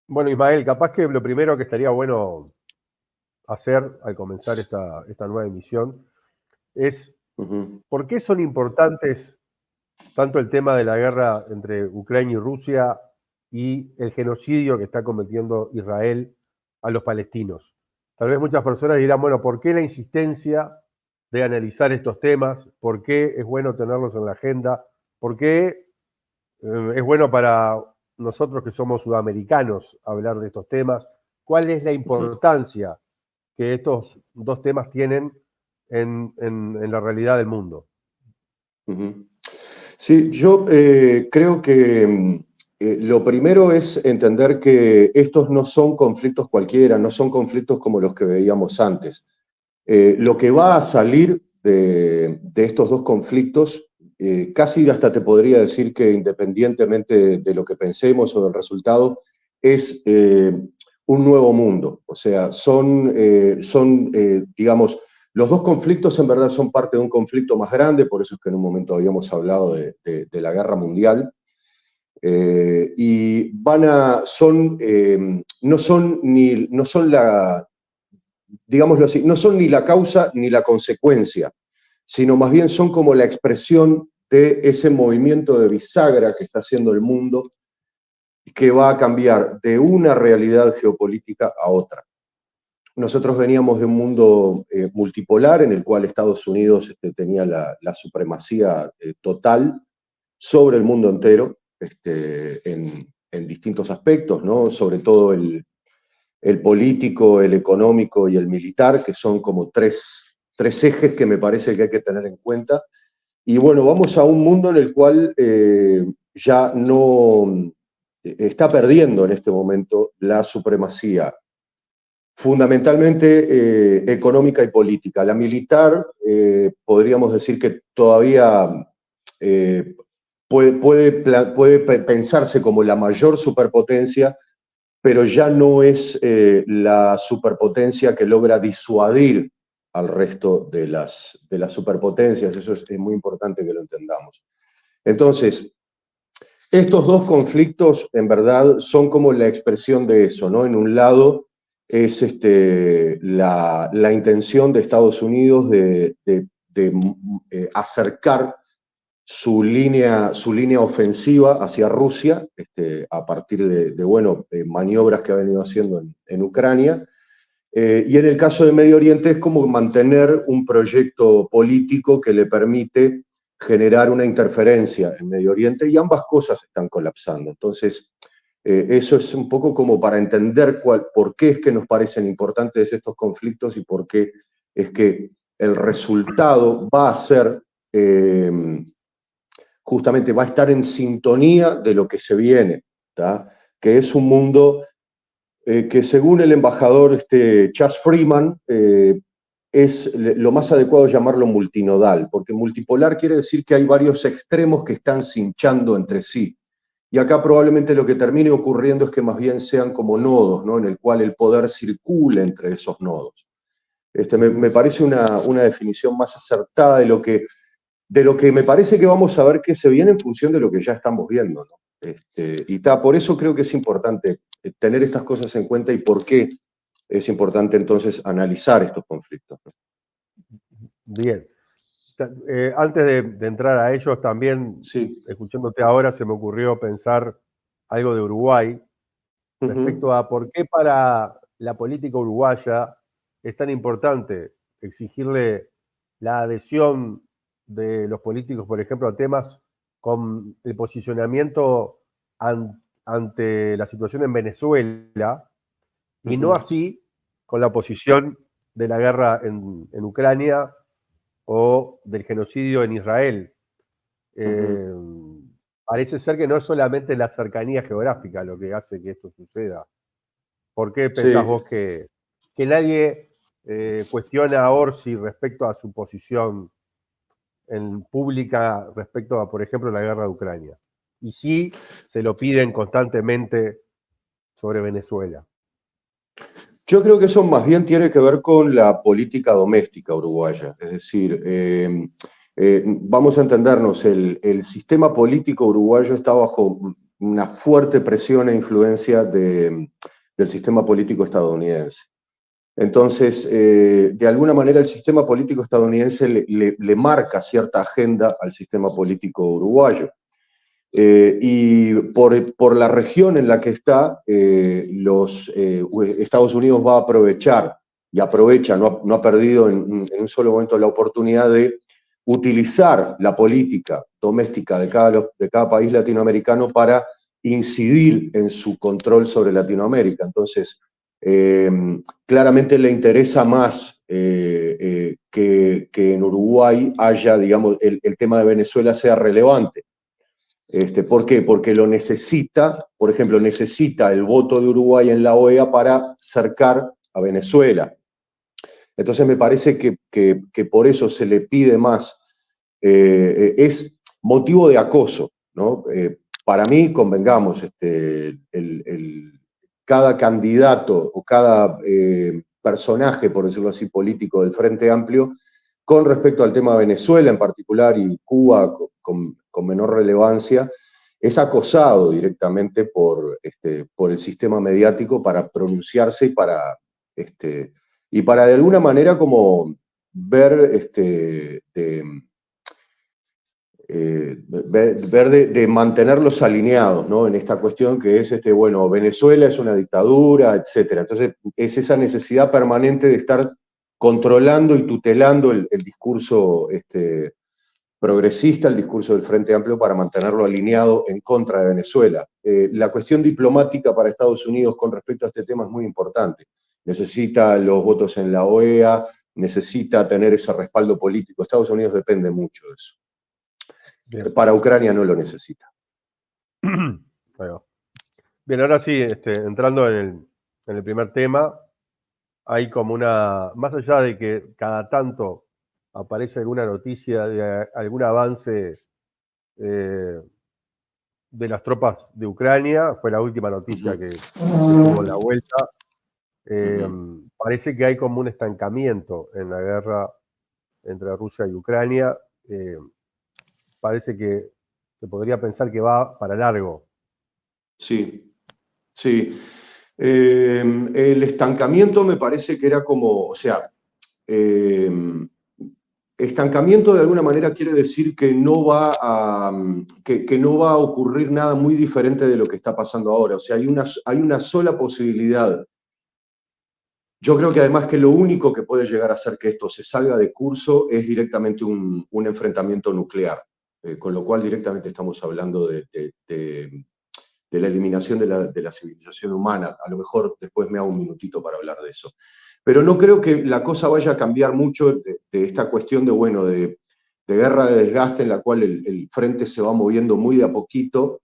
Bueno, Ismael, capaz que lo primero que estaría bueno hacer al comenzar esta nueva emisión es Ujú. por qué son importantes tanto el tema de la guerra entre Ucrania y Rusia y el genocidio que está cometiendo Israel a los palestinos. Tal vez muchas personas dirán, bueno, ¿por qué la insistencia de analizar estos temas? ¿Por qué es bueno tenerlos en la agenda? ¿Por qué es bueno para nosotros que somos sudamericanos hablar de estos temas? ¿Cuál es la Ujú. importancia que estos dos temas tienen en la realidad del mundo? Ujú. Sí, yo creo que lo primero es entender que estos no son conflictos cualquiera, no son conflictos como los que veíamos antes. Lo que va a salir de estos dos conflictos, casi hasta te podría decir que independientemente de lo que pensemos o del resultado, es un nuevo mundo. O sea, digamos, los dos conflictos en verdad son parte de un conflicto más grande, por eso es que en un momento habíamos hablado de la guerra mundial. Y no son digámoslo así, no son ni la causa ni la consecuencia, sino más bien son como la expresión de ese movimiento de bisagra que está haciendo el mundo, que va a cambiar de una realidad geopolítica a otra. Nosotros veníamos de un mundo multipolar en el cual Estados Unidos tenía la supremacía total sobre el mundo entero, en distintos aspectos, ¿no? Sobre todo el político, el económico y el militar, que son como tres ejes que me parece que hay que tener en cuenta. Y bueno, vamos a un mundo en el cual ya no está perdiendo en este momento la supremacía fundamentalmente económica y política. La militar, podríamos decir que todavía eh, puede pensarse como la mayor superpotencia, pero ya no es la superpotencia que logra disuadir al resto de las superpotencias. Eso es muy importante que lo entendamos. Entonces, estos dos conflictos en verdad son como la expresión de eso, ¿no? En un lado es la intención de Estados Unidos de acercar su línea ofensiva hacia Rusia, a partir de maniobras que ha venido haciendo en Ucrania. Y en el caso de Medio Oriente es como mantener un proyecto político que le permite generar una interferencia en Medio Oriente, y ambas cosas están colapsando. Entonces, eso es un poco como para entender por qué es que nos parecen importantes estos conflictos y por qué es que el resultado va a ser, justamente va a estar en sintonía de lo que se viene, ¿tá? Que es un mundo que, según el embajador Chas Freeman, es lo más adecuado llamarlo multinodal, porque multipolar quiere decir que hay varios extremos que están cinchando entre sí. Y acá probablemente lo que termine ocurriendo es que más bien sean como nodos, ¿no? En el cual el poder circule entre esos nodos. Me parece una definición más acertada de lo que me parece que vamos a ver que se viene en función de lo que ya estamos viendo, ¿no? Por eso creo que es importante tener estas cosas en cuenta y por qué es importante entonces analizar estos conflictos, ¿no? Bien. Antes de entrar a ellos, también, Sí. escuchándote ahora, se me ocurrió pensar algo de Uruguay respecto Ujú. a por qué para la política uruguaya es tan importante exigirle la adhesión de los políticos, por ejemplo, a temas con el posicionamiento ante la situación en Venezuela, y no Ujú. así con la posición de la guerra en Ucrania o del genocidio en Israel. Ujú. Eh, Parece ser que no es solamente la cercanía geográfica lo que hace que esto suceda. ¿Por qué pensás Sí. vos que nadie cuestiona a Orsi respecto a su posición en pública respecto a, por ejemplo, la guerra de Ucrania? Y sí se lo piden constantemente sobre Venezuela. Yo creo que eso más bien tiene que ver con la política doméstica uruguaya. Es decir, vamos a entendernos, el sistema político uruguayo está bajo una fuerte presión e influencia del sistema político estadounidense. Entonces, de alguna manera el sistema político estadounidense le marca cierta agenda al sistema político uruguayo. Y por la región en la que está, Estados Unidos va a aprovechar, y aprovecha, no ha perdido en un solo momento la oportunidad de utilizar la política doméstica de cada país latinoamericano para incidir en su control sobre Latinoamérica. Entonces, claramente le interesa más que en Uruguay haya, digamos, el tema de Venezuela sea relevante. ¿Por qué? Porque lo necesita, por ejemplo, necesita el voto de Uruguay en la OEA para cercar a Venezuela. Entonces me parece que por eso se le pide más. Es motivo de acoso, ¿no? Para mí, convengamos, cada candidato o cada personaje, por decirlo así, político del Frente Amplio, con respecto al tema de Venezuela en particular y Cuba con menor relevancia, es acosado directamente por el sistema mediático para pronunciarse y para de alguna manera como ver, de mantenerlos alineados, ¿no? En esta cuestión que es, bueno, Venezuela es una dictadura, etc. Entonces, es esa necesidad permanente de estar controlando y tutelando el discurso progresista, el discurso del Frente Amplio, para mantenerlo alineado en contra de Venezuela. La cuestión diplomática para Estados Unidos con respecto a este tema es muy importante. Necesita los votos en la OEA, necesita tener ese respaldo político. Estados Unidos depende mucho de eso. Bien. Para Ucrania no lo necesita. Bien, ahora sí, entrando en el primer tema, hay como más allá de que cada tanto aparece alguna noticia de algún avance de las tropas de Ucrania, fue la última noticia que tuvo la vuelta, parece que hay como un estancamiento en la guerra entre Rusia y Ucrania. Parece que se podría pensar que va para largo. Sí, sí. El estancamiento me parece que era como, o sea, estancamiento de alguna manera quiere decir que no va que no va a ocurrir nada muy diferente de lo que está pasando ahora. O sea, hay una sola posibilidad. Yo creo que además que lo único que puede llegar a hacer que esto se salga de curso es directamente un enfrentamiento nuclear, con lo cual directamente estamos hablando de la eliminación de la civilización humana. A lo mejor después me hago un minutito para hablar de eso. Pero no creo que la cosa vaya a cambiar mucho de esta cuestión de guerra de desgaste en la cual el frente se va moviendo muy de a poquito.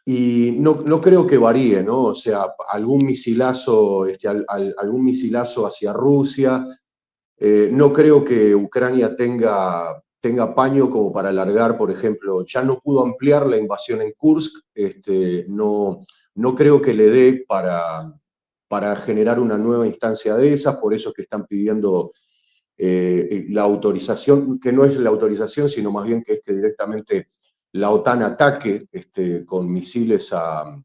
Y no creo que varíe, ¿no? O sea, algún misilazo, algún misilazo hacia Rusia. No creo que Ucrania tenga paño como para alargar, por ejemplo, ya no pudo ampliar la invasión en Kursk, no creo que le dé para generar una nueva instancia de esas, por eso es que están pidiendo la autorización, que no es la autorización, sino más bien que es que directamente la OTAN ataque con misiles a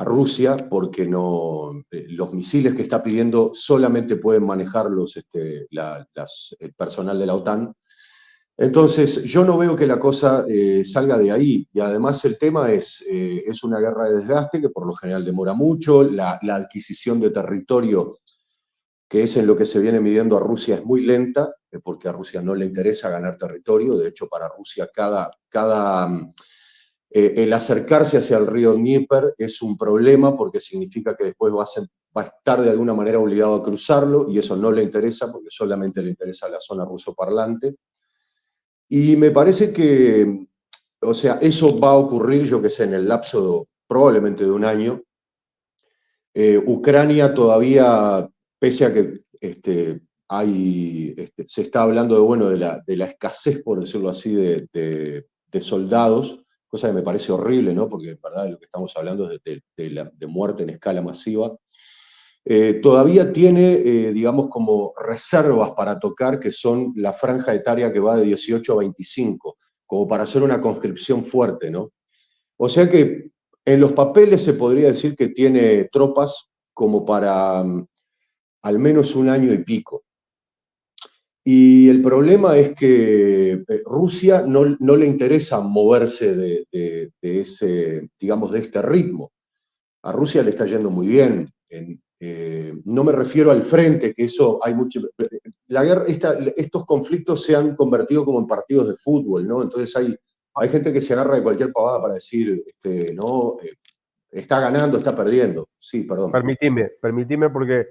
Rusia, porque los misiles que está pidiendo solamente pueden manejarlos el personal de la OTAN. Entonces, yo no veo que la cosa salga de ahí. Y además el tema es una guerra de desgaste que por lo general demora mucho. La adquisición de territorio, que es en lo que se viene midiendo a Rusia, es muy lenta, porque a Rusia no le interesa ganar territorio. De hecho, para Rusia el acercarse hacia el río Dnieper es un problema porque significa que después va a estar de alguna manera obligado a cruzarlo y eso no le interesa porque solamente le interesa la zona rusoparlante. Y me parece que, o sea, eso va a ocurrir, yo que sé, en el lapso probablemente de un año. Ucrania todavía, pese a que se está hablando de la escasez, por decirlo así, de soldados, cosa que me parece horrible, ¿no? Porque en verdad lo que estamos hablando es de muerte en escala masiva. Todavía tiene, digamos, como reservas para tocar, que son la franja etaria que va de 18 a 25. como para hacer una conscripción fuerte, ¿no? O sea que en los papeles se podría decir que tiene tropas como para al menos un año y pico. Y el problema es que Rusia no le interesa moverse de ese, digamos, de este ritmo. A Rusia le está yendo muy bien. No me refiero al frente, que eso hay mucho. La guerra, estos conflictos se han convertido como en partidos de fútbol, ¿no? Entonces hay gente que se agarra de cualquier pavada para decir, no, está ganando, está perdiendo. Sí, perdón. Permitime porque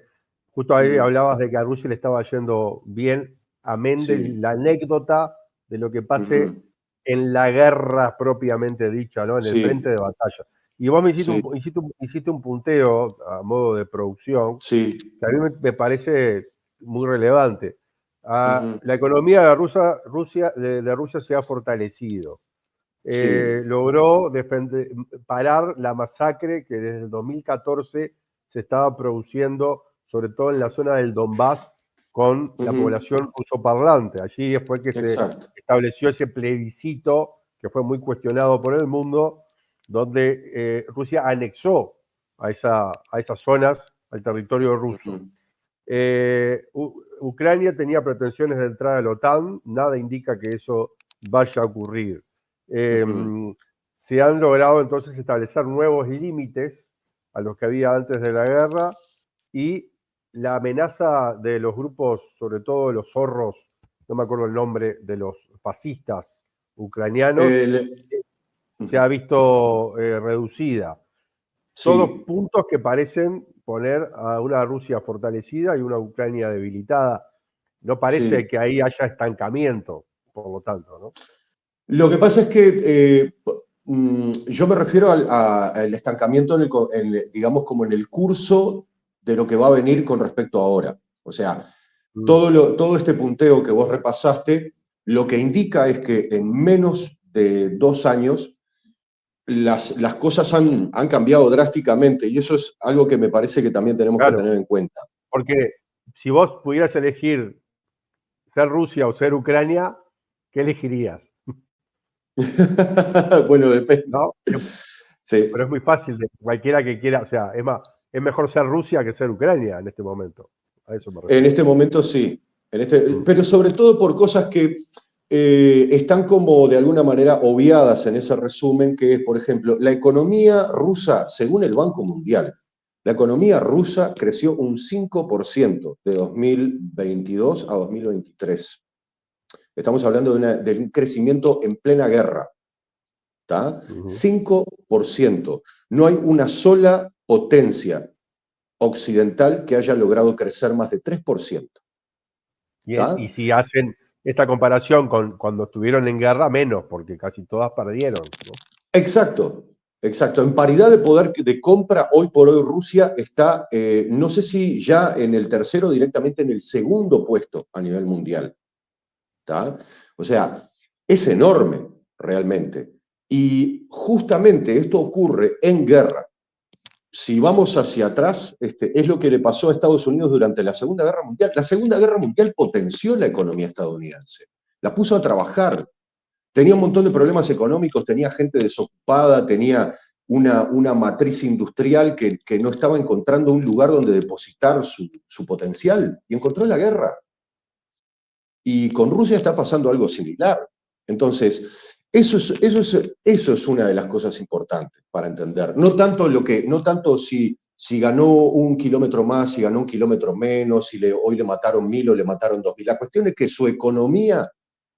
justo ahí Ujú, hablabas de que a Rusia le estaba yendo bien, amén de sí. la anécdota de lo que pase Ujú, en la guerra propiamente dicha, ¿no? En el frente sí, de batalla. Y vos me sí, hiciste un punteo a modo de producción sí. que a mí me parece muy relevante. Ujú, La economía de Rusia se ha fortalecido. sí. Logró parar la masacre que desde el 2014 se estaba produciendo, sobre todo en la zona del Donbass, con la Ujú, población rusoparlante. Allí fue que se exacto. estableció ese plebiscito que fue muy cuestionado por el mundo, donde Rusia anexó a esas zonas al territorio ruso. Ujú, Ucrania tenía pretensiones de entrar a la OTAN, nada indica que eso vaya a ocurrir. Eh, ujú. Se han logrado entonces establecer nuevos límites a los que había antes de la guerra y la amenaza de los grupos, sobre todo de los zorros, no me acuerdo el nombre, de los fascistas ucranianos, El- se ha ujú, visto reducida. Todos sí, puntos que parecen poner a una Rusia fortalecida y una Ucrania debilitada. No parece sí. que ahí haya estancamiento, por lo tanto, ¿no? Lo que pasa es que yo me refiero al estancamiento digamos, como en el curso de lo que va a venir con respecto a ahora. O sea, Mm. todo este punteo que vos repasaste, lo que indica es que en menos de 2 años las cosas han cambiado drásticamente y eso es algo que me parece que también tenemos que Claro, tener en cuenta. porque si vos pudieras elegir ser Rusia o ser Ucrania, ¿qué elegirías? Bueno, depende. ¿No? Pero Sí, es muy fácil, de cualquiera que quiera, o sea, es más, es mejor ser Rusia que ser Ucrania en este momento. A eso me en refiero. este momento sí. Mm. Pero sobre todo por cosas que están como de alguna manera obviadas en ese resumen, que es, por ejemplo, la economía rusa, según el Banco Mundial, la economía rusa creció un 5% de 2022 a 2023. Estamos hablando de un crecimiento en plena guerra. ¿Tá? Ujú. 5%. No hay una sola potencia occidental que haya logrado crecer más de 3%. Y ¿Tá? si hacen esta comparación con cuando estuvieron en guerra, menos, porque casi todas perdieron, ¿no? Exacto, exacto. En paridad de poder de compra, hoy por hoy Rusia está, no sé si ya en el tercero, directamente en el segundo puesto a nivel mundial. ¿Tá? O sea, es enorme realmente. Y justamente esto ocurre en guerra. Si vamos hacia atrás, es lo que le pasó a Estados Unidos durante la Segunda Guerra Mundial. La Segunda Guerra Mundial potenció la economía estadounidense, la puso a trabajar. Tenía un montón de problemas económicos, tenía gente desocupada, tenía una matriz industrial que no estaba encontrando un lugar donde depositar su potencial y encontró la guerra. Y con Rusia está pasando algo similar. Entonces, eso es una de las cosas importantes para entender. No tanto si ganó 1 kilómetro más, si ganó 1 kilómetro menos, si hoy le mataron 1.000 o le mataron 2.000. La cuestión es que su economía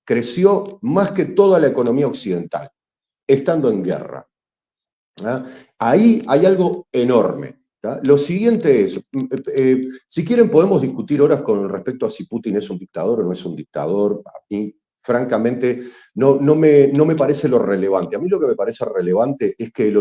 creció más que toda la economía occidental, estando en guerra. ¿Ah? Ahí hay algo enorme. ¿Tá? Lo siguiente es, si quieren podemos discutir horas con respecto a si Putin es un dictador o no es un dictador. A mí, francamente, no me parece lo relevante. A mí lo que me parece relevante es que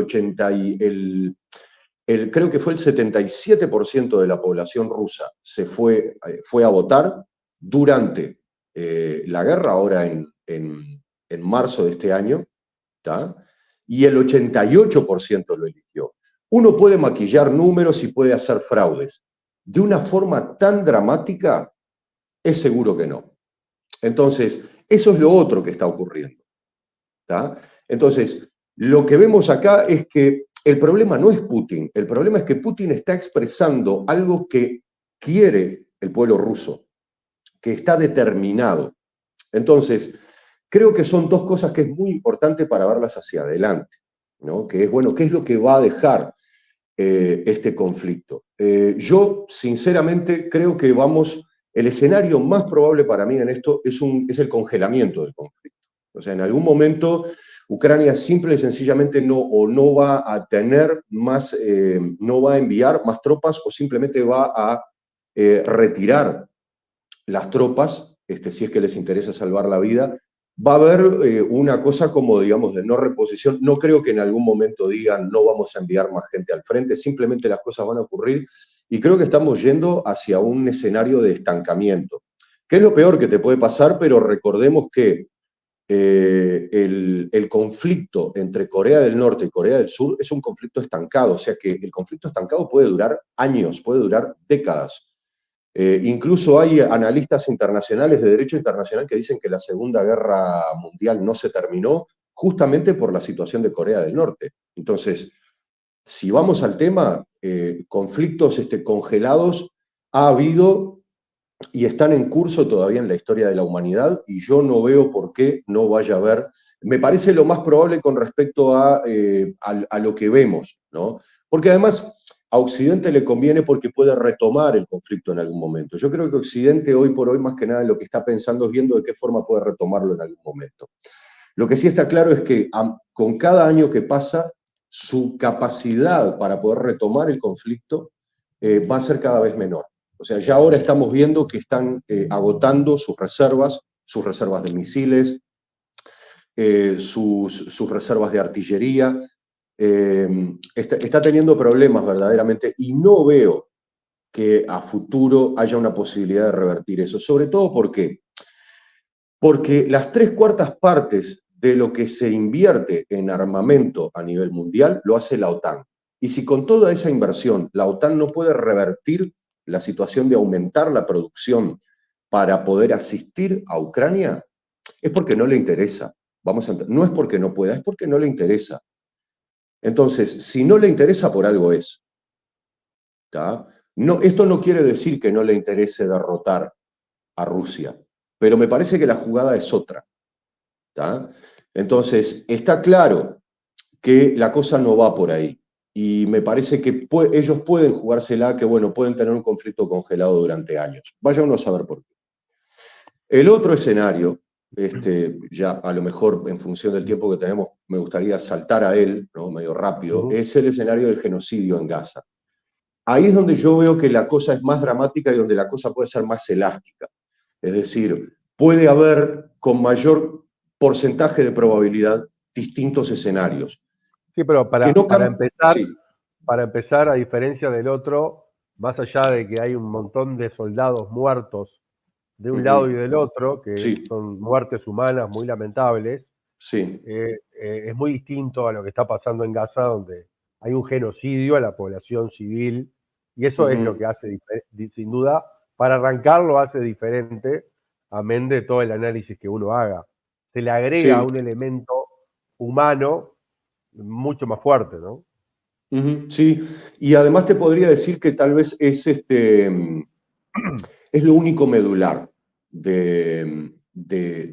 creo que fue el 77% de la población rusa fue a votar durante la guerra, ahora en marzo de este año, ¿tá? Y el 88% lo eligió. Uno puede maquillar números y puede hacer fraudes. De una forma tan dramática, es seguro que no. Entonces, eso es lo otro que está ocurriendo. ¿tá? Entonces, lo que vemos acá es que el problema no es Putin, el problema es que Putin está expresando algo que quiere el pueblo ruso, que está determinado. Entonces, creo que son dos cosas que es muy importante para verlas hacia adelante, ¿no? Que es, bueno, ¿qué es lo que va a dejar este conflicto? Yo, sinceramente, creo que el escenario más probable para mí en esto es el congelamiento del conflicto. O sea, en algún momento Ucrania simple y sencillamente no va a tener más, no va a enviar más tropas o simplemente va a retirar las tropas, si es que les interesa salvar la vida. Va a haber una cosa como, digamos, de no reposición. No creo que en algún momento digan no vamos a enviar más gente al frente, simplemente las cosas van a ocurrir y creo que estamos yendo hacia un escenario de estancamiento, que es lo peor que te puede pasar, pero recordemos que el conflicto entre Corea del Norte y Corea del Sur es un conflicto estancado, o sea que el conflicto estancado puede durar años, puede durar décadas. Incluso hay analistas internacionales de derecho internacional que dicen que la Segunda Guerra Mundial no se terminó justamente por la situación de Corea del Norte. Entonces, si vamos al tema, conflictos congelados ha habido y están en curso todavía en la historia de la humanidad y yo no veo por qué no vaya a haber. Me parece lo más probable con respecto a lo que vemos, ¿no? Porque además a Occidente le conviene porque puede retomar el conflicto en algún momento. Yo creo que Occidente hoy por hoy más que nada lo que está pensando es viendo de qué forma puede retomarlo en algún momento. Lo que sí está claro es que con cada año que pasa, su capacidad para poder retomar el conflicto va a ser cada vez menor. O sea, ya ahora estamos viendo que están agotando sus reservas de misiles, sus reservas de artillería. Está teniendo problemas verdaderamente y no veo que a futuro haya una posibilidad de revertir eso. Sobre todo porque las 3/4 partes de lo que se invierte en armamento a nivel mundial lo hace la OTAN. Y si con toda esa inversión la OTAN no puede revertir la situación de aumentar la producción para poder asistir a Ucrania, es porque no le interesa. No es porque no pueda, es porque no le interesa. Entonces, si no le interesa, por algo es. ¿Tá? No, esto no quiere decir que no le interese derrotar a Rusia, pero me parece que la jugada es otra. ¿Tá? Entonces, está claro que la cosa no va por ahí. Y me parece que ellos pueden jugársela, que bueno, pueden tener un conflicto congelado durante años. Vaya uno a saber por qué. El otro escenario, ya a lo mejor en función del tiempo que tenemos, me gustaría saltar a él, ¿no? Medio rápido, es el escenario del genocidio en Gaza. Ahí es donde yo veo que la cosa es más dramática y donde la cosa puede ser más elástica. Es decir, puede haber con mayor porcentaje de probabilidad distintos escenarios. Sí, pero Que no sí. para empezar, a diferencia del otro, más allá de que hay un montón de soldados muertos de un lado y del otro, que Sí, son muertes humanas muy lamentables, sí. es muy distinto a lo que está pasando en Gaza, donde hay un genocidio a la población civil, y eso es lo que hace, sin duda, para arrancar lo hace diferente, amén de todo el análisis que uno haga. Se le agrega Sí. un elemento humano mucho más fuerte, ¿no? Sí, y además te podría decir que tal vez es lo único medular de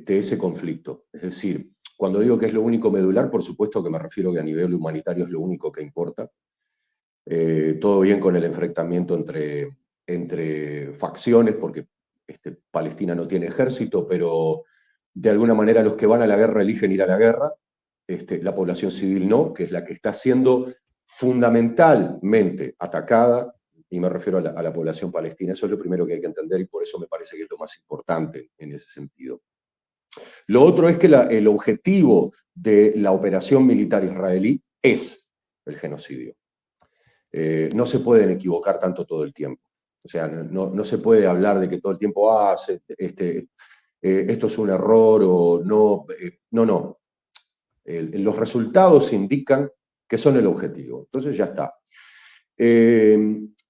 ese conflicto. Es decir, cuando digo que es lo único medular, por supuesto que me refiero que a nivel humanitario es lo único que importa. Todo bien con el enfrentamiento entre facciones, porque Palestina no tiene ejército, pero de alguna manera los que van a la guerra eligen ir a la guerra, la población civil no, que es la que está siendo fundamentalmente atacada, y me refiero a la población palestina. Eso es lo primero que hay que entender y por eso me parece que es lo más importante en ese sentido. Lo otro es que el objetivo de la operación militar israelí es el genocidio. No se pueden equivocar tanto todo el tiempo. O sea, no se puede hablar de que todo el tiempo esto es un error o no. No. Los resultados indican que son el objetivo. Entonces ya está.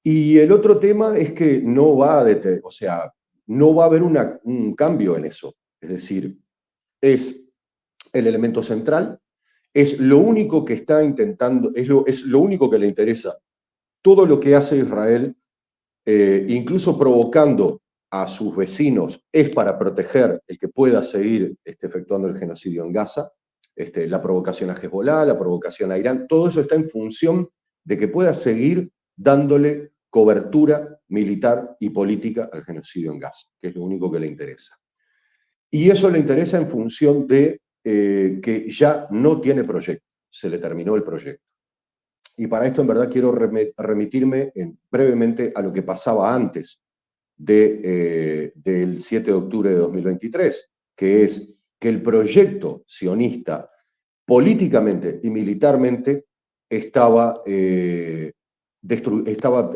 Y el otro tema es que no va a haber un cambio en eso. Es decir, es el elemento central, es lo único que está intentando, es lo único que le interesa. Todo lo que hace Israel, incluso provocando a sus vecinos, es para proteger el que pueda seguir efectuando el genocidio en Gaza, la provocación a Hezbollah, la provocación a Irán, todo eso está en función de que pueda seguir dándole cobertura militar y política al genocidio en Gaza, que es lo único que le interesa. Y eso le interesa en función de que ya no tiene proyecto, se le terminó el proyecto. Y para esto, en verdad, quiero remitirme brevemente a lo que pasaba antes del 7 de octubre de 2023, que es que el proyecto sionista, políticamente y militarmente, estaba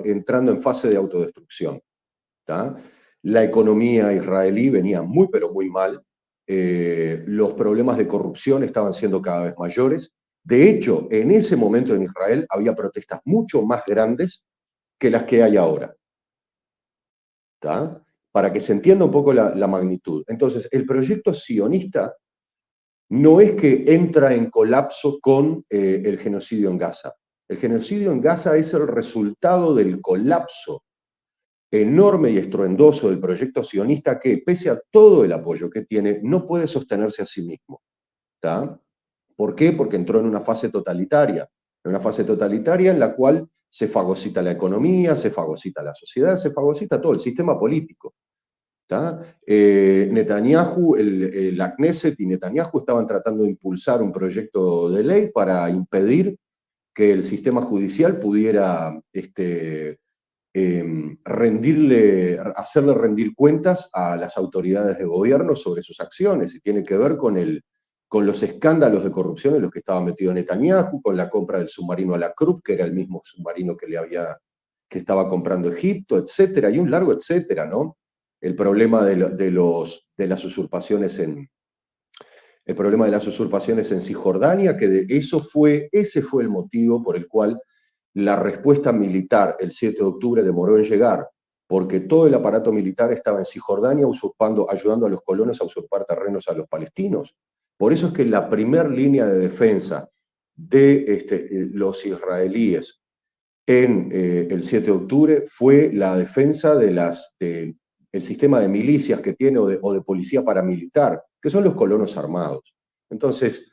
entrando en fase de autodestrucción. ¿tá? La economía israelí venía muy, pero muy mal. Los problemas de corrupción estaban siendo cada vez mayores. De hecho, en ese momento en Israel había protestas mucho más grandes que las que hay ahora. ¿tá? Para que se entienda un poco la magnitud. Entonces, el proyecto sionista no es que entra en colapso con el genocidio en Gaza. El genocidio en Gaza es el resultado del colapso enorme y estruendoso del proyecto sionista que, pese a todo el apoyo que tiene, no puede sostenerse a sí mismo. ¿tá? ¿Por qué? Porque entró en una fase totalitaria en la cual se fagocita la economía, se fagocita la sociedad, se fagocita todo, el sistema político. Netanyahu, la Knesset y Netanyahu estaban tratando de impulsar un proyecto de ley para impedir que el sistema judicial pudiera hacerle rendir cuentas a las autoridades de gobierno sobre sus acciones, y tiene que ver con los escándalos de corrupción en los que estaba metido Netanyahu, con la compra del submarino a la Krupp, que era el mismo submarino que estaba comprando Egipto, etcétera, y un largo etcétera, ¿no? El problema de las usurpaciones el problema de las usurpaciones en Cisjordania, que ese fue el motivo por el cual la respuesta militar el 7 de octubre demoró en llegar, porque todo el aparato militar estaba en Cisjordania ayudando a los colonos a usurpar terrenos a los palestinos. Por eso es que la primera línea de defensa de los israelíes en el 7 de octubre fue la defensa del sistema de milicias que tiene o de policía paramilitar, que son los colonos armados. Entonces,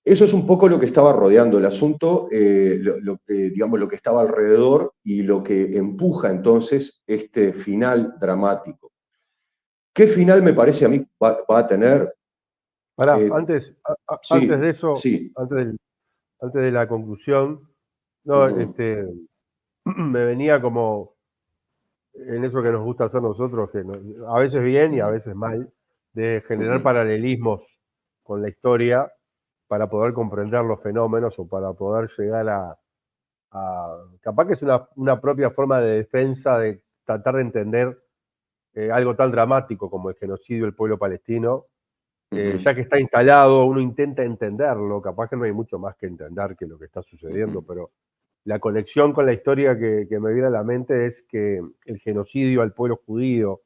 eso es un poco lo que estaba rodeando el asunto, digamos, lo que estaba alrededor y lo que empuja entonces este final dramático. ¿Qué final me parece a mí va a tener? Pará, antes Sí, de eso, sí. antes de la conclusión, no, Uh-huh. me venía como en eso que nos gusta hacer nosotros, que a veces bien y a veces mal, de generar Uh-huh. paralelismos con la historia para poder comprender los fenómenos o para poder llegar capaz que es una propia forma de defensa, de tratar de entender algo tan dramático como el genocidio del pueblo palestino. Uh-huh. Ya que está instalado, uno intenta entenderlo, capaz que no hay mucho más que entender que lo que está sucediendo, Uh-huh. pero la conexión con la historia que me viene a la mente es que el genocidio al pueblo judío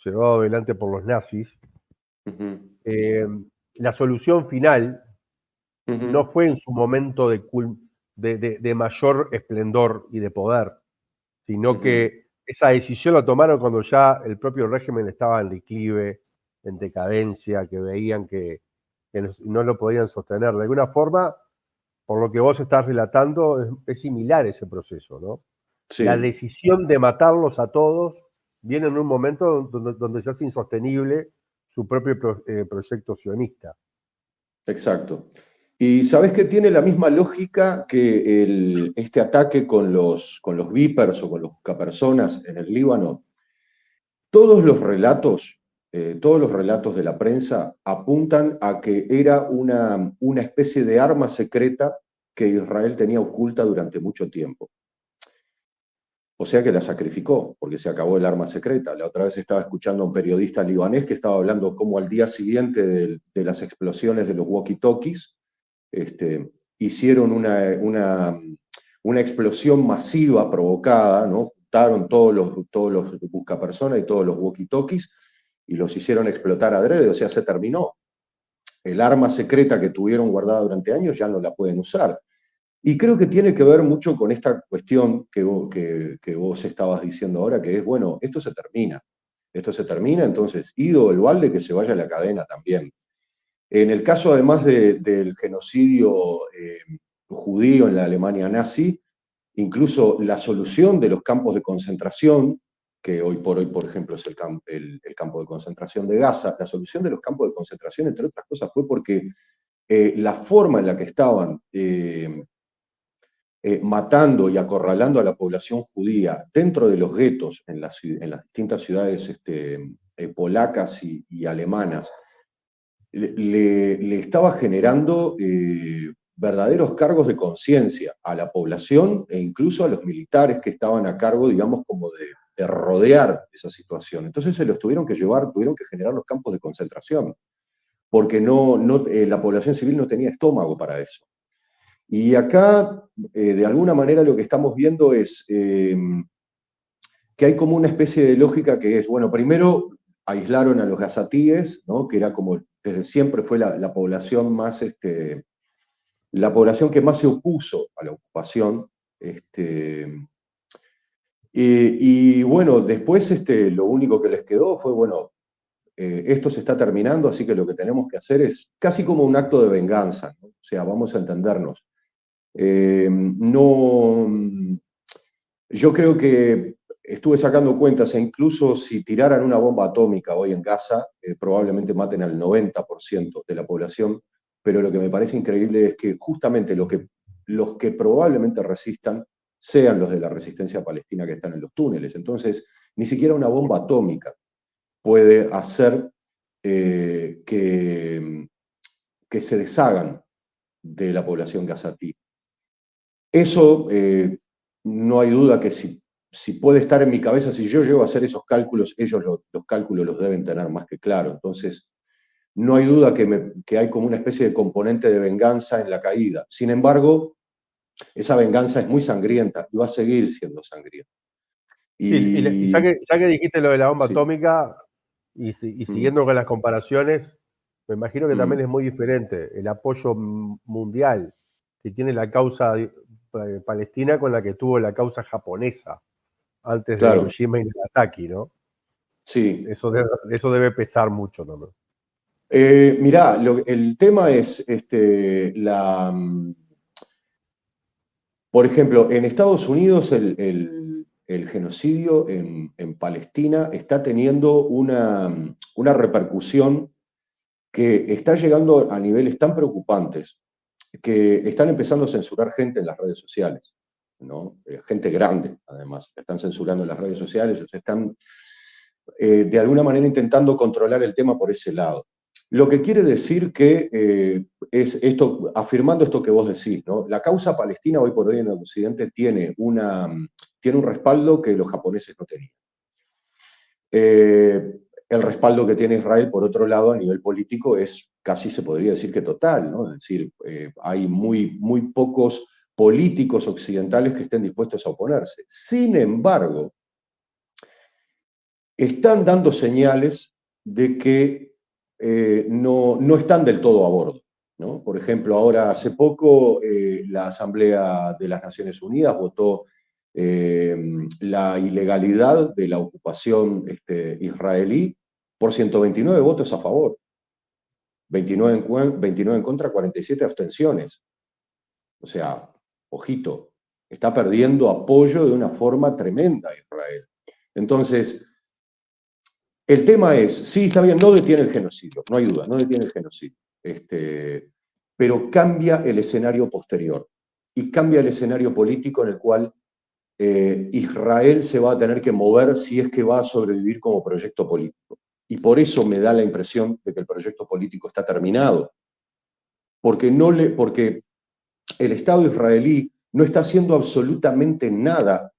llevado adelante por los nazis, Uh-huh. la solución final no Uh-huh. fue en su momento de mayor esplendor y de poder, sino Uh-huh. que esa decisión la tomaron cuando ya el propio régimen estaba en declive, en decadencia, que veían que no lo podían sostener. De alguna forma, por lo que vos estás relatando, es similar ese proceso, ¿no? La Sí. decisión de matarlos a todos viene en un momento donde se hace insostenible su propio proyecto sionista. Exacto. Y sabes que tiene la misma lógica que este ataque con los Vipers o con los buscapersonas en el Líbano. Todos todos los relatos de la prensa apuntan a que era una especie de arma secreta que Israel tenía oculta durante mucho tiempo. O sea que la sacrificó, porque se acabó el arma secreta. La otra vez estaba escuchando a un periodista libanés que estaba hablando cómo al día siguiente de las explosiones de los walkie-talkies, hicieron una explosión masiva provocada, ¿no? Juntaron todos los buscapersonas y todos los walkie-talkies y los hicieron explotar adrede, o sea, se terminó. el arma secreta que tuvieron guardada durante años ya no la pueden usar. Y creo que tiene que ver mucho con esta cuestión que vos estabas diciendo ahora, que es, bueno, esto se termina. Esto se termina, entonces, Ido el balde que se vaya a la cadena también. En el caso, además del genocidio judío en la Alemania nazi, incluso la solución de los campos de concentración, que hoy por hoy, por ejemplo, es el campo de concentración de Gaza, la solución de los campos de concentración, entre otras cosas, fue porque la forma en la que estaban matando y acorralando a la población judía dentro de los guetos en las distintas ciudades polacas y alemanas, le estaba generando verdaderos cargos de conciencia a la población e incluso a los militares que estaban a cargo, digamos, como de rodear esa situación. Entonces se los tuvieron que llevar, tuvieron que generar los campos de concentración, porque la población civil no tenía estómago para eso. Y acá, de alguna manera, lo que estamos viendo es que hay como una especie de lógica que es, bueno, primero aislaron a los gazatíes, ¿no? Que era como, desde siempre fue la población más, la población que más se opuso a la ocupación. Y bueno, después lo único que les quedó fue, bueno, esto se está terminando, así que lo que tenemos que hacer es casi como un acto de venganza, ¿no? O sea, vamos a entendernos. No, yo creo que estuve sacando cuentas e incluso si tiraran una bomba atómica hoy en Gaza, probablemente maten al 90% de la población, pero lo que me parece increíble es que justamente los que probablemente resistan sean los de la resistencia palestina que están en los túneles. Entonces, ni siquiera una bomba atómica puede hacer que se deshagan de la población gazatí. Eso no hay duda que si puede estar en mi cabeza, si yo llego a hacer esos cálculos, ellos los cálculos los deben tener más que claro. Entonces, no hay duda que hay como una especie de componente de venganza en la caída. Sin embargo, esa venganza es muy sangrienta y va a seguir siendo sangrienta. Y ya Y que dijiste lo de la bomba sí, atómica, y mm, siguiendo con las comparaciones, me imagino que también mm, es muy diferente el apoyo mundial que tiene la causa palestina con la que tuvo la causa japonesa antes de claro, Hiroshima y Nagasaki, ¿no? sí. Eso debe pesar mucho también. Mirá, el tema es por ejemplo, en Estados Unidos el genocidio en Palestina está teniendo una repercusión que está llegando a niveles tan preocupantes que están empezando a censurar gente en las redes sociales, ¿no? Gente grande, además, están censurando en las redes sociales, o sea, están de alguna manera intentando controlar el tema por ese lado. Lo que quiere decir que es esto, afirmando esto que vos decís, ¿no? La causa palestina hoy por hoy en el Occidente tiene un respaldo que los japoneses no tenían. El respaldo que tiene Israel, por otro lado, a nivel político es casi se podría decir que total, ¿no? Es decir, hay muy pocos políticos occidentales que estén dispuestos a oponerse. Sin embargo, están dando señales de que no están del todo a bordo, ¿no? Por ejemplo, ahora hace poco la Asamblea de las Naciones Unidas votó la ilegalidad de la ocupación israelí por 129 votos a favor, 29 en contra, 47 abstenciones. O sea, ojito, está perdiendo apoyo de una forma tremenda Israel. Entonces, el tema es, sí, está bien, no detiene el genocidio, no hay duda, no detiene el genocidio, pero cambia el escenario posterior y cambia el escenario político en el cual Israel se va a tener que mover si es que va a sobrevivir como proyecto político. Y por eso me da la impresión de que el proyecto político está terminado, porque el Estado israelí no está haciendo absolutamente nada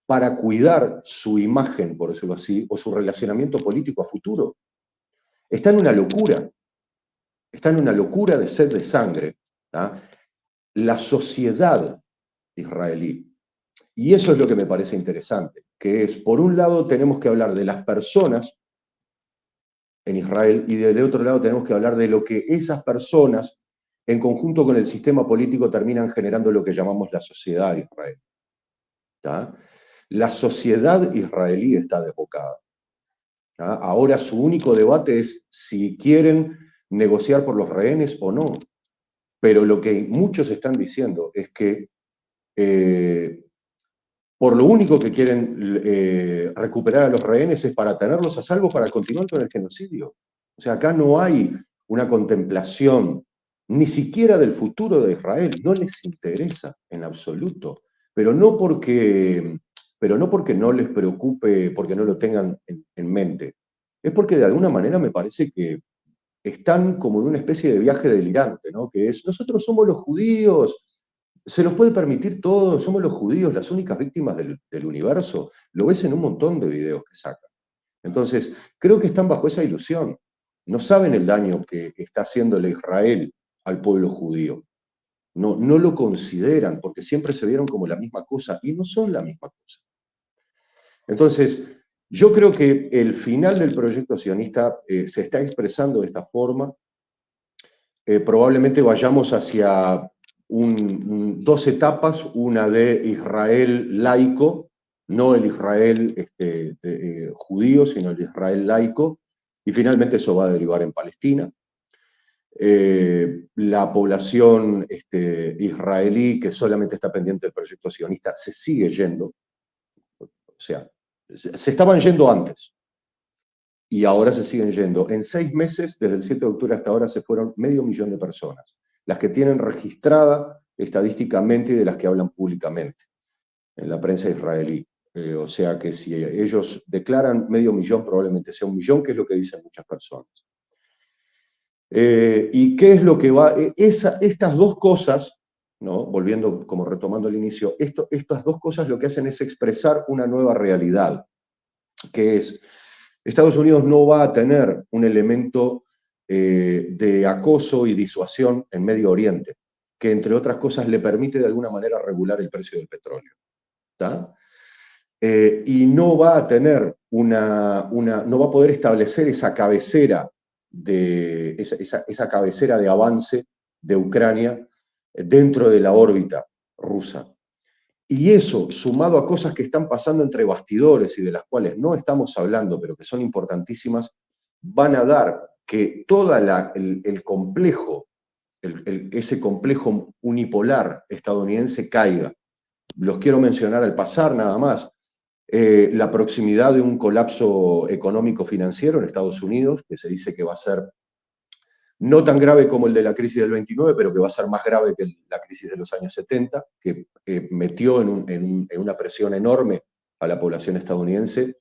para cuidar su imagen, por decirlo así, o su relacionamiento político a futuro. Está en una locura, está en una locura de sed de sangre, ¿tá? La sociedad israelí. Y eso es lo que me parece interesante, que es, por un lado, tenemos que hablar de las personas en Israel, y del otro lado tenemos que hablar de lo que esas personas, en conjunto con el sistema político, terminan generando lo que llamamos la sociedad de Israel. ¿Tá? La sociedad israelí está desbocada. ¿Tá? Ahora su único debate es si quieren negociar por los rehenes o no. Pero lo que muchos están diciendo es que por lo único que quieren recuperar a los rehenes es para tenerlos a salvo para continuar con el genocidio. O sea, acá no hay una contemplación ni siquiera del futuro de Israel, no les interesa en absoluto, pero no porque no les preocupe, porque no lo tengan en mente, es porque de alguna manera me parece que están como en una especie de viaje delirante, ¿no? Que es, nosotros somos los judíos, se los puede permitir todo, somos los judíos las únicas víctimas del universo. Lo ves en un montón de videos que sacan. Entonces, creo que están bajo esa ilusión. No saben el daño que está haciéndole Israel al pueblo judío. No, no lo consideran porque siempre se vieron como la misma cosa y no son la misma cosa. Entonces, yo creo que el final del proyecto sionista se está expresando de esta forma. Probablemente vayamos hacia dos etapas, una de Israel laico, no el Israel judío, sino el Israel laico, y finalmente eso va a derivar en Palestina. La población israelí que solamente está pendiente del proyecto sionista se sigue yendo, o sea, se estaban yendo antes, y ahora se siguen yendo. En 6 meses, desde el 7 de octubre hasta ahora, se fueron 500.000 de personas, las que tienen registrada estadísticamente y de las que hablan públicamente en la prensa israelí. O sea que si ellos declaran 500.000, probablemente sea 1.000.000, que es lo que dicen muchas personas. ¿Y qué es lo que va? Estas dos cosas, ¿no? Volviendo, como retomando el inicio, estas dos cosas lo que hacen es expresar una nueva realidad, que es, Estados Unidos no va a tener un elemento de acoso y disuasión en Medio Oriente, que entre otras cosas le permite de alguna manera regular el precio del petróleo. ¿Tá? Y no va a tener no va a poder establecer esa cabecera esa cabecera de avance de Ucrania dentro de la órbita rusa. Y eso, sumado a cosas que están pasando entre bastidores y de las cuales no estamos hablando, pero que son importantísimas, van a dar que todo el complejo, ese complejo unipolar estadounidense caiga. Los quiero mencionar al pasar nada más. La proximidad de un colapso económico-financiero en Estados Unidos, que se dice que va a ser no tan grave como el de la crisis del 29, pero que va a ser más grave que la crisis de los años 70, que metió en una presión enorme a la población estadounidense.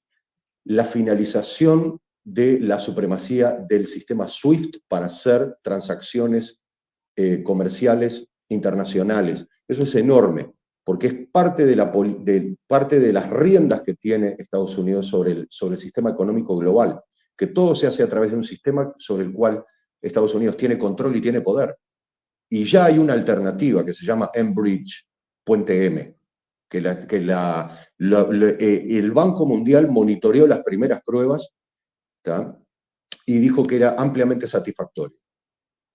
La finalización de la supremacía del sistema SWIFT para hacer transacciones comerciales internacionales. Eso es enorme, porque es parte de las riendas que tiene Estados Unidos sobre el sistema económico global, que todo se hace a través de un sistema sobre el cual Estados Unidos tiene control y tiene poder. Y ya hay una alternativa que se llama M-Bridge, Puente M, que el Banco Mundial monitoreó las primeras pruebas, ¿tá? Y dijo que era ampliamente satisfactorio.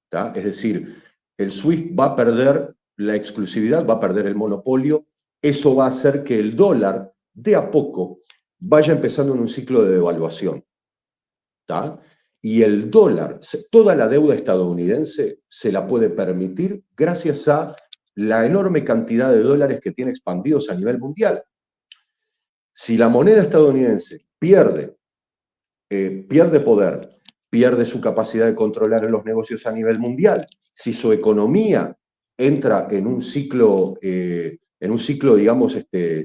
¿Tá? Es decir, el SWIFT va a perder la exclusividad, va a perder el monopolio, eso va a hacer que el dólar de a poco vaya empezando en un ciclo de devaluación. ¿Tá? Y el dólar, toda la deuda estadounidense se la puede permitir gracias a la enorme cantidad de dólares que tiene expandidos a nivel mundial. Si la moneda estadounidense pierde poder, pierde su capacidad de controlar los negocios a nivel mundial, si su economía entra en un ciclo, digamos,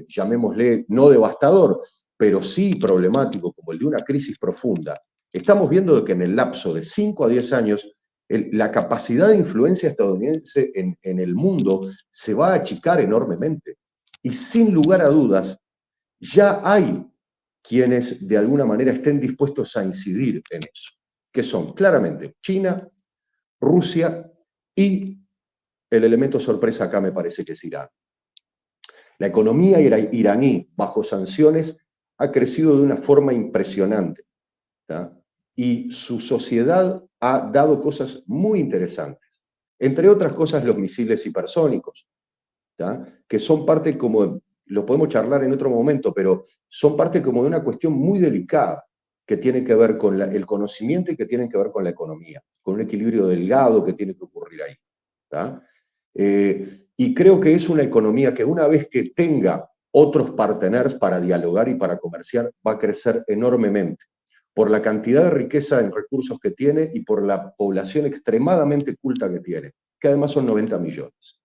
llamémosle, no devastador, pero sí problemático, como el de una crisis profunda, estamos viendo que en el lapso de 5 a 10 años, la capacidad de influencia estadounidense en el mundo se va a achicar enormemente. Y sin lugar a dudas, ya hay quienes de alguna manera estén dispuestos a incidir en eso, que son claramente China, Rusia y el elemento sorpresa acá me parece que es Irán. La economía iraní bajo sanciones ha crecido de una forma impresionante. ¿Tá? y su sociedad ha dado cosas muy interesantes. Entre otras cosas, los misiles hipersónicos, ¿tá? Que son parte como, lo podemos charlar en otro momento, pero son parte como de una cuestión muy delicada que tiene que ver con el conocimiento y que tiene que ver con la economía, con un equilibrio delgado que tiene que ocurrir ahí. ¿Tá? Y creo que es una economía que una vez que tenga otros partners para dialogar y para comerciar, va a crecer enormemente por la cantidad de riqueza en recursos que tiene y por la población extremadamente culta que tiene, que además son 90 millones.